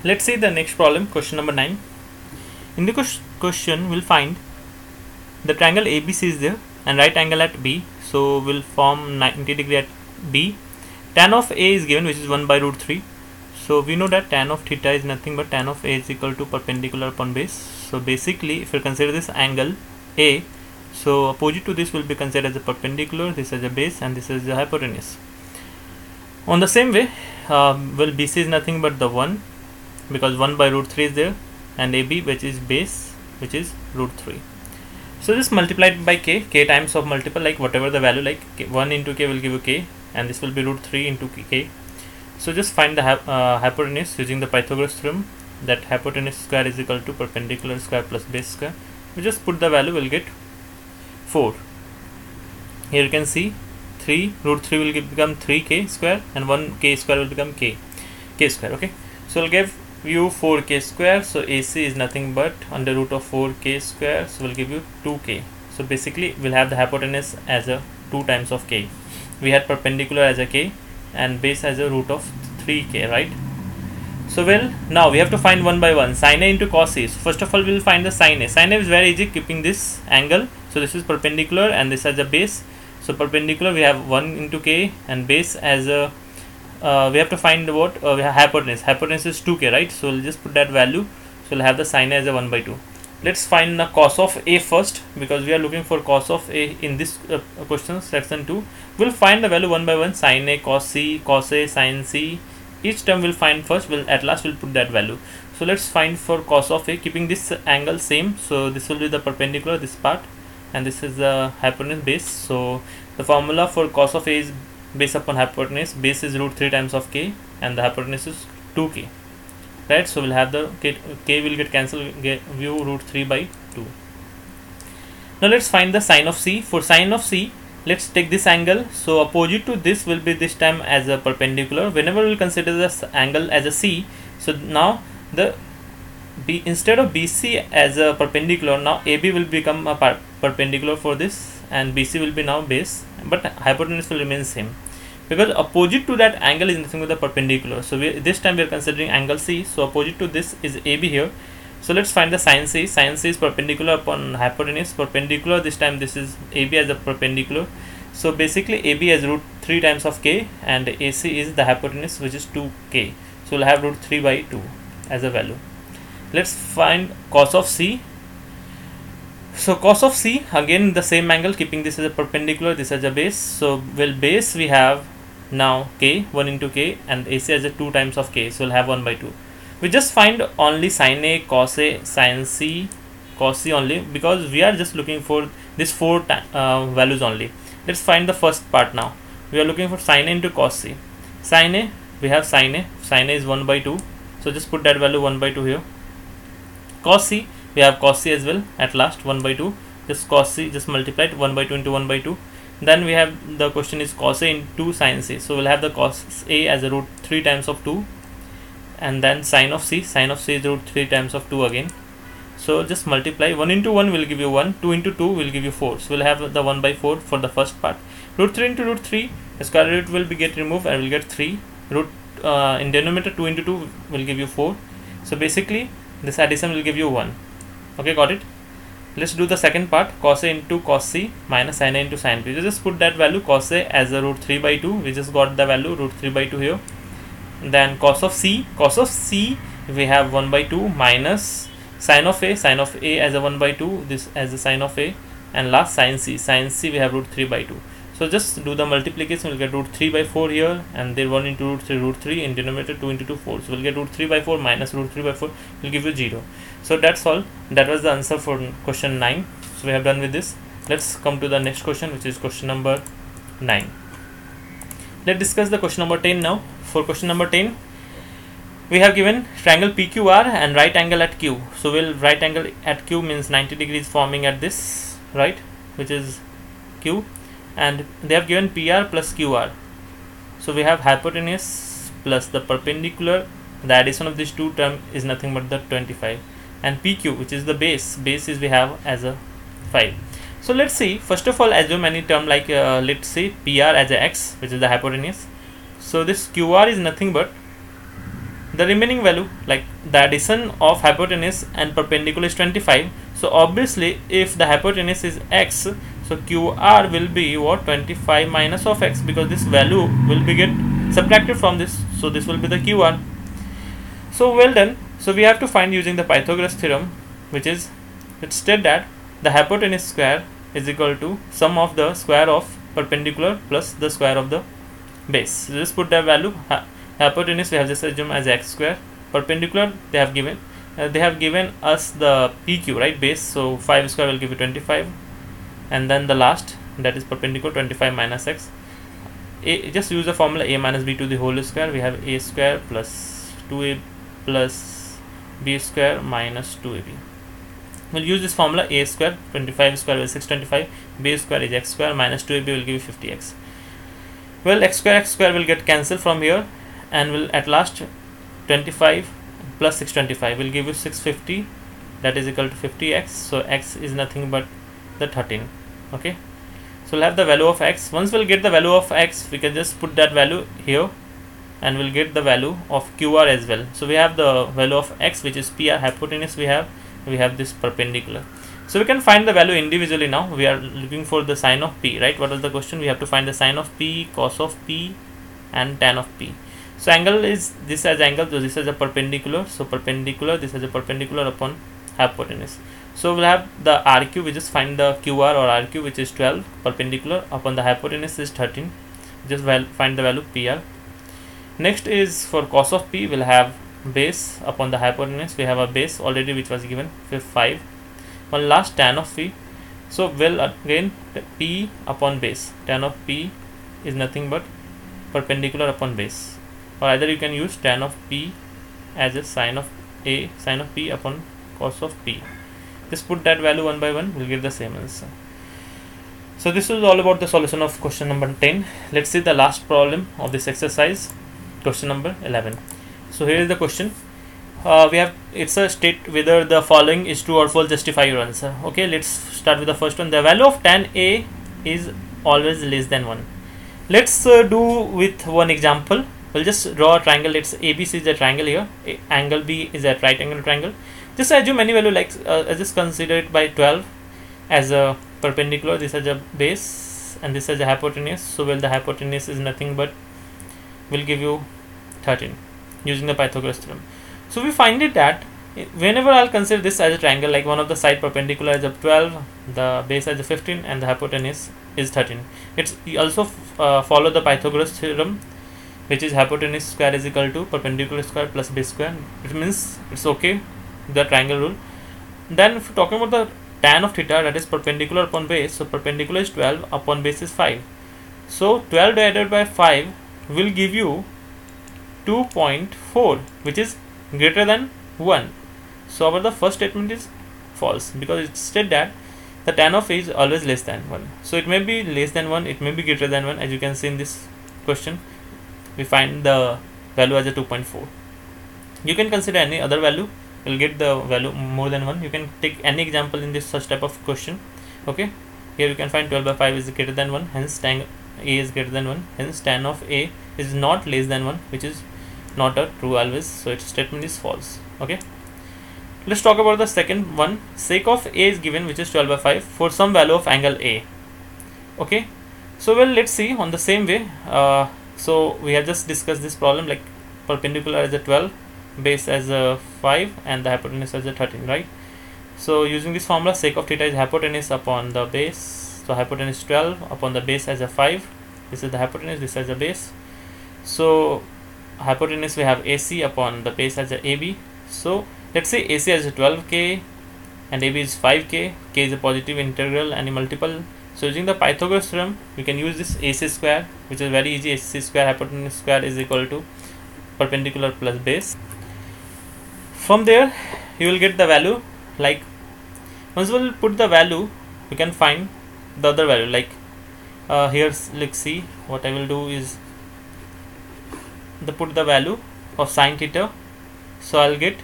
Let's see the next problem, question number 9. In the question, we'll find the triangle ABC is there and right angle at B, so we'll form 90 degree at B. Tan of A is given, which is 1 by root 3. So we know that tan of theta is nothing but tan of A is equal to perpendicular upon base. So basically, if you consider this angle A, so opposite to this will be considered as a perpendicular, this as a base, and this is the hypotenuse. On the same way, well, BC is nothing but the 1, because 1 by root 3 is there, and AB, which is base, which is root 3. So this multiplied by k times of multiple, like whatever the value, like 1 into k will give you k, and this will be root 3 into k. So just find the hypotenuse using the Pythagoras Theorem, that hypotenuse square is equal to perpendicular square plus base square. We just put the value, we'll get 4. Here you can see 3 root 3 will become 3k square, and 1k square will become k square. Okay, so we'll give you 4k square. So AC is nothing but under root of 4k square, so we'll give you 2k. So basically we'll have the hypotenuse as a 2 times of k. We had perpendicular as a k and base as a root of 3k, right? So well, now we have to find one by one sin A into cos A. So first of all, we'll find the sin A. Sin A is very easy, keeping this angle. So this is perpendicular and this as a base. So perpendicular we have 1 into k, and base as a we have to find what we have hypotenuse. Hypotenuse is 2k, right? So we'll just put that value. So we'll have the sin A as a 1 by 2. Let's find the cos of A first, because we are looking for cos of A in this question, section 2. We'll find the value one by one, sin A, cos C, cos A, sin C. Each term we'll find first, at last we'll put that value. So let's find for cos of A, keeping this angle same. So this will be the perpendicular, this part, and this is the hypotenuse base. So the formula for cos of A is base upon hypotenuse. Base is root 3 times of k, and the hypotenuse is 2k, right? So we'll have the k will get cancelled, view root 3 by 2. Now let's find the sin of C. For sin of C, let's take this angle. So opposite to this will be this time as a perpendicular. Whenever we'll consider this angle as a C, so now the B, instead of BC as a perpendicular, now AB will become a perpendicular for this, and BC will be now base, but hypotenuse will remain same, because opposite to that angle is nothing but the perpendicular. So this time we are considering angle C. So opposite to this is AB here. So let's find the sin C. Sin C is perpendicular upon hypotenuse. Perpendicular, this time this is AB as a perpendicular. So basically AB has root 3 times of k, and AC is the hypotenuse, which is 2k. So we'll have root 3 by 2 as a value. Let's find cos of C. So cos of C, again the same angle, keeping this as a perpendicular, this as a base. So well, base we have now k, 1 into k, and AC as a 2 times of k. So we'll have 1 by 2. We just find only sin A, cos A, sin C, cos C only, because we are just looking for these 4 values only. Let's find the first part now. We are looking for sin A into cos C. Sin A, we have sin A. Sin A is 1 by 2. So just put that value 1 by 2 here. Cos C, we have cos C as well. At last 1 by 2. Just cos C, just multiplied 1 by 2 into 1 by 2. Then we have the question is cos A into sin C. So we'll have the cos A as a root 3 times of 2. And then sin of C. Sin of C is root 3 times of 2 again. So just multiply. 1 into 1 will give you 1. 2 into 2 will give you 4. So we'll have the 1 by 4 for the first part. Root 3 into root 3, the square root will be get removed and we'll get 3. Root in denominator 2 into 2 will give you 4. So basically this addition will give you 1. Okay, got it? Let's do the second part. Cos A into cos C minus sin A into sin B. Just put that value cos A as a root 3 by 2. We just got the value root 3 by 2 here. Then cos of C. Cos of C we have 1 by 2 minus sin of A. Sin of A as a 1 by 2. This as a sin of A. And last sin C. Sin C we have root 3 by 2. So just do the multiplication. We'll get root 3 by 4 here, and then 1 into root 3 in denominator, 2 into 2 4. So we'll get root 3 by 4 minus root 3 by 4 will give you 0. So that's all. That was the answer for question 9. So we have done with this. Let's come to the next question, which is question number 9. Let's discuss the question number 10 now. For question number 10, we have given triangle PQR and right angle at Q. So we'll right angle at Q means 90 degrees forming at this, right, which is Q. And they have given PR plus QR. So we have hypotenuse plus the perpendicular. The addition of these two terms is nothing but the 25. And PQ, which is the base. Base is we have as a 5. So let's see. First of all, assume any term like let's say PR as a x, which is the hypotenuse. So this QR is nothing but The remaining value, like the addition of hypotenuse and perpendicular, is 25. So obviously if the hypotenuse is x, so QR will be what, 25 minus of x, because this value will be get subtracted from this, so this will be the QR. So well done. So we have to find using the Pythagoras theorem, which is, it states that the hypotenuse square is equal to sum of the square of perpendicular plus the square of the base. So just put the value. Hypotenuse we have just assumed as x square. Perpendicular they have given us the PQ, right, base. So 5 square will give you 25, and then the last, that is perpendicular, 25 minus x. Just use the formula a minus b to the whole square. We have a square plus 2a plus b square minus 2ab. We'll use this formula. A square, 25 square is 625, b square is x square, minus 2ab will give you 50x. Well, x square will get cancelled from here, and will at last 25 plus 625 will give you 650, that is equal to 50x. So x is nothing but the 13. Okay, so we'll have the value of x. Once we'll get the value of x, we can just put that value here, and we'll get the value of QR as well. So we have the value of x, which is PR, hypotenuse we have this perpendicular. So we can find the value individually now. We are looking for the sine of p, right? What was the question? We have to find the sine of p, cos of p, and tan of p. So angle is this as angle, so this is a perpendicular, so perpendicular, this is a perpendicular upon hypotenuse. So we'll have the RQ, we just find the QR or RQ, which is 12, perpendicular upon the hypotenuse is 13. Just find the value PR. Next is for cos of p, we'll have base upon the hypotenuse. We have a base already which was given 5. One last, tan of p. So we'll again p upon base. Tan of p is nothing but perpendicular upon base, or either you can use tan of p as a sine of p upon cos of p. Just put that value one by one, we'll get the same answer. So this is all about the solution of question number 10. Let's see the last problem of this exercise, question number 11. So here is the question. It's a state whether the following is true or false, justify your answer. Okay, let's start with the first one. The value of tan A is always less than 1. Let's do with one example. We'll just draw a triangle. Let's ABC is a triangle here. Angle B is a right angle triangle. Just assume any value, like just consider it by 12 as a perpendicular. This is a base, and this is a hypotenuse. So well, the hypotenuse is nothing but will give you 13 using the Pythagoras theorem. So we find it that whenever I'll consider this as a triangle, like one of the side perpendicular is a 12, the base as a 15, and the hypotenuse is 13. It's also follow the Pythagoras theorem, which is hypotenuse square is equal to perpendicular square plus base square. It means it's okay, the triangle rule. Then if we're talking about the tan of theta, that is perpendicular upon base, so perpendicular is 12, upon base is 5. So 12 divided by 5 will give you 2.4, which is greater than 1. So our the first statement is false, because it said that the tan of A is always less than 1. So it may be less than 1, it may be greater than 1. As you can see in this question, we find the value as a 2.4. You can consider any other value, you'll get the value more than 1. You can take any example in this such type of question. Okay, here you can find 12 by 5 is greater than 1, hence tan A is greater than 1, hence tan of A is not less than 1, which is not a true always, so its statement is false. Okay, let's talk about the second one. Sec of A is given, which is 12 by 5 for some value of angle A. Okay, so well, let's see on the same way. So we have just discussed this problem, like perpendicular as a 12, base as a 5, and the hypotenuse as a 13, right? So using this formula, sec of theta is hypotenuse upon the base. So hypotenuse 12 upon the base as a 5. This is the hypotenuse, this is the base. So hypotenuse we have AC upon the base as a AB. So let's say AC as a 12k and AB is 5k. K is a positive integral and a multiple. So using the Pythagoras theorem, we can use this AC square, which is very easy. AC square hypotenuse square is equal to perpendicular plus base. From there you will get the value. Like once we will put the value, we can find the other value. Like here's, let's see what I will do is put the value of sine theta. So I'll get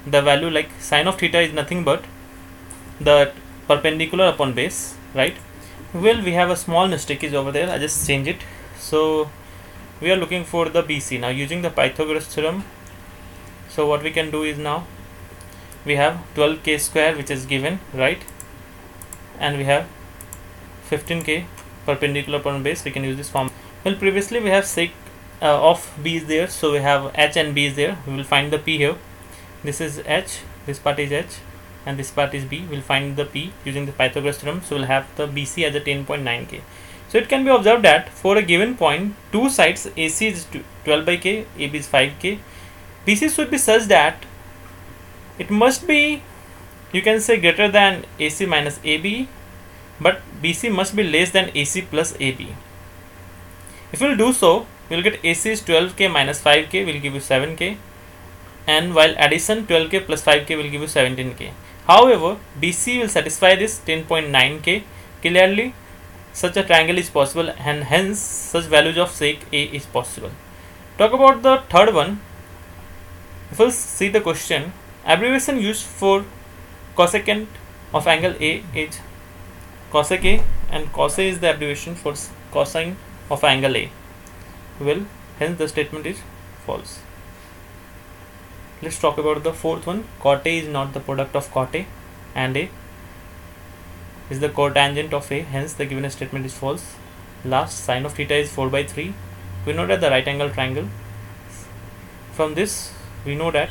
the value, like sine of theta is nothing but the perpendicular upon base, right? Well, we have a small mistake is over there. I just change it. So we are looking for the BC now. Using the Pythagoras theorem, So what we can do is, now we have 12k square which is given, right, and we have 15k perpendicular upon base. We can use this form. Well, previously we have sec of b is there, so we have h and b is there. We will find the p here. This is h, this part is h, and this part is b. We'll find the p using the Pythagoras theorem. So we'll have the BC as a 10.9k. So it can be observed that for a given point, two sides AC is 12 by k, AB is 5k. BC should be such that it must be, you can say, greater than AC minus AB, but BC must be less than AC plus AB. If we will do so, we will get AC is 12k minus 5k will give you 7k, and while addition 12k plus 5k will give you 17k. However, BC will satisfy this 10.9k. Clearly, such a triangle is possible, and hence such values of sec A is possible. Talk about the third one. First, see the question. Abbreviation used for cosecant of angle A is cosec A, and cos A is the abbreviation for cosine of angle A. Well, hence the statement is false. Let's talk about the fourth one. Cot A is not the product of cot A, and A is the cotangent of A, hence the given statement is false. Last, sine of theta is 4 by 3. We know that the right angle triangle. From this, we know that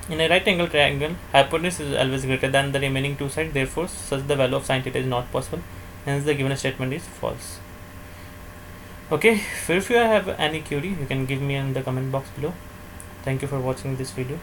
in a right angle triangle, hypotenuse is always greater than the remaining two sides. Therefore, such the value of sine theta is not possible. Hence, the given statement is false. Okay, if you have any query, you can give me in the comment box below. Thank you for watching this video.